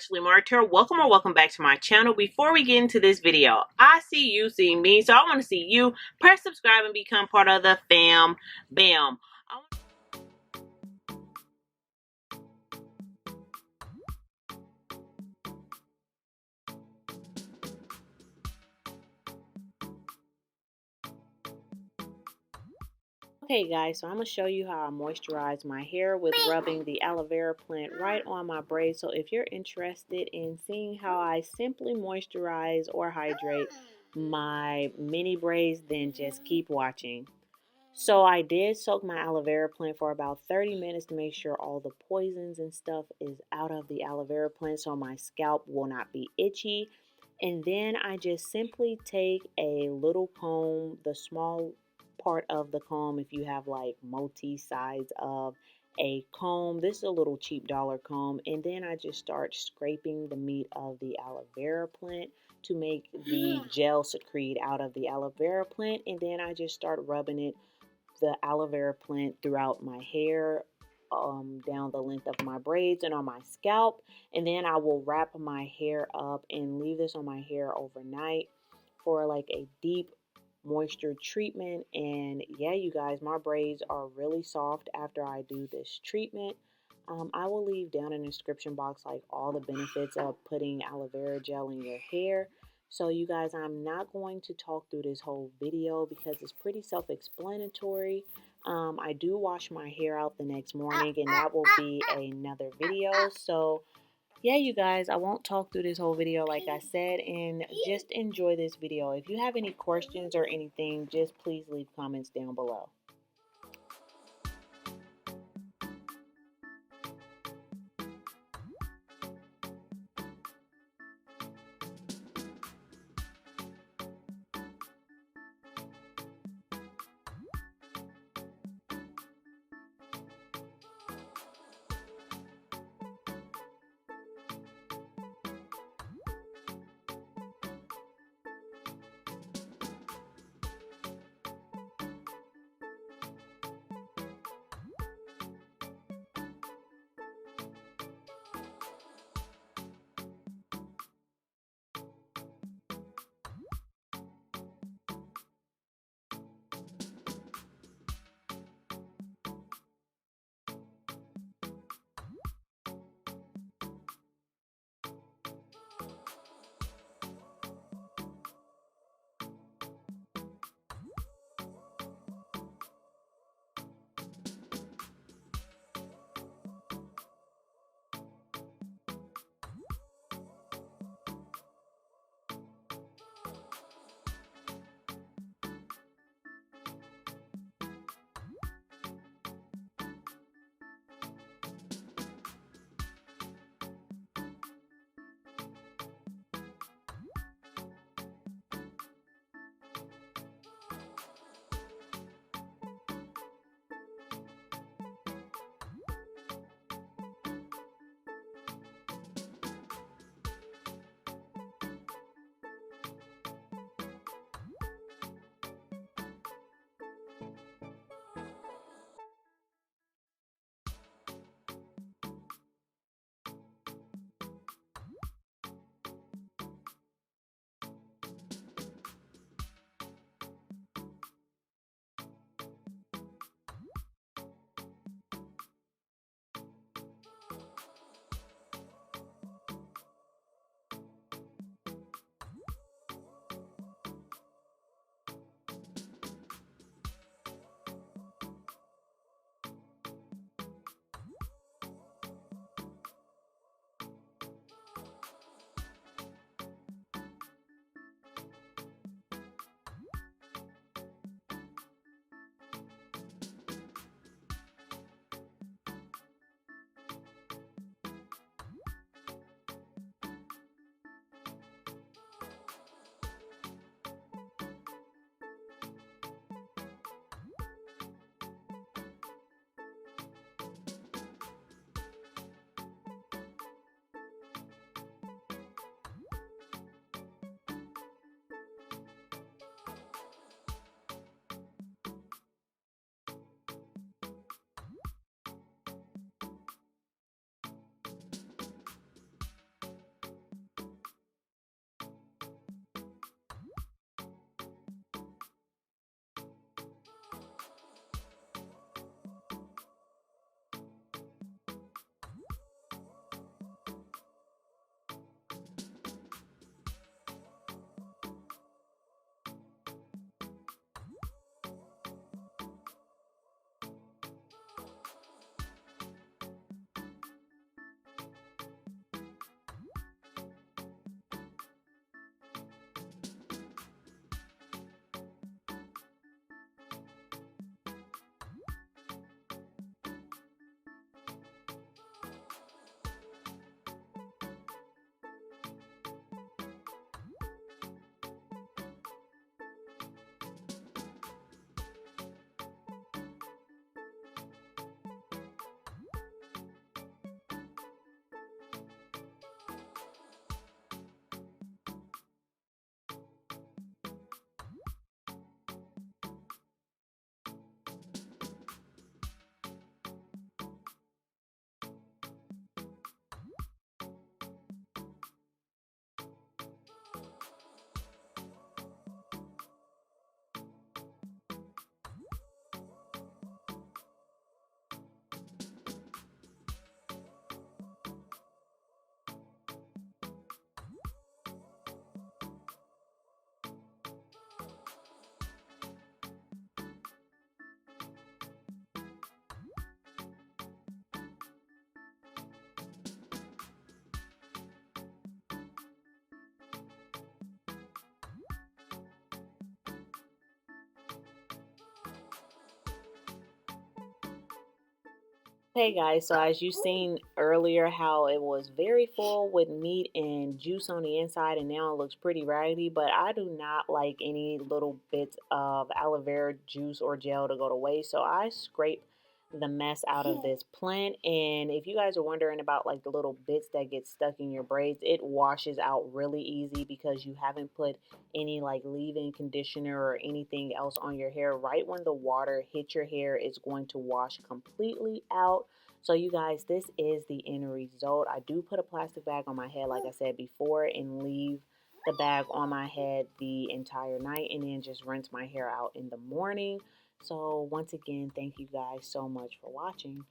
Naturally Marked here. Welcome or welcome back to my channel. Before we get into this video, I see you see me, so I want to see you. Press subscribe and become part of the fam bam. Okay guys, so I'm going to show you how I moisturize my hair with rubbing the aloe vera plant right on my braids. So if you're interested in seeing how I simply moisturize or hydrate my mini braids, then just keep watching. So I did soak my aloe vera plant for about 30 minutes to make sure all the poisons and stuff is out of the aloe vera plant so my scalp will not be itchy. And then I just simply take a little comb, the small part of the comb, if you have like multi sides of a comb. This is a little cheap dollar comb. And then I just start scraping the meat of the aloe vera plant to make the gel secrete out of the aloe vera plant. And then I just start rubbing the aloe vera plant throughout my hair, down the length of my braids and on my scalp. And then I will wrap my hair up and leave this on my hair overnight for like a deep moisture treatment. And yeah, you guys, my braids are really soft after I do this treatment. I will leave down in the description box like all the benefits of putting aloe vera gel in your hair. So you guys, I'm not going to talk through this whole video because it's pretty self-explanatory. I do wash my hair out the next morning, and that will be another video. So yeah, you guys, I won't talk through this whole video like I said, and just enjoy this video. If you have any questions or anything, just please leave comments down below. Hey guys, so as you seen earlier how it was very full with meat and juice on the inside and now it looks pretty raggedy, but I do not like any little bits of aloe vera juice or gel to go to waste, so I scrape the mess out of this plant. And if you guys are wondering about like the little bits that get stuck in your braids, it washes out really easy because you haven't put any like leave-in conditioner or anything else on your hair. Right when the water hits your hair, it's going to wash completely out. So you guys, this is the end result. I do put a plastic bag on my head like I said before and leave the bag on my head the entire night and then just rinse my hair out in the morning. So once again, thank you guys so much for watching.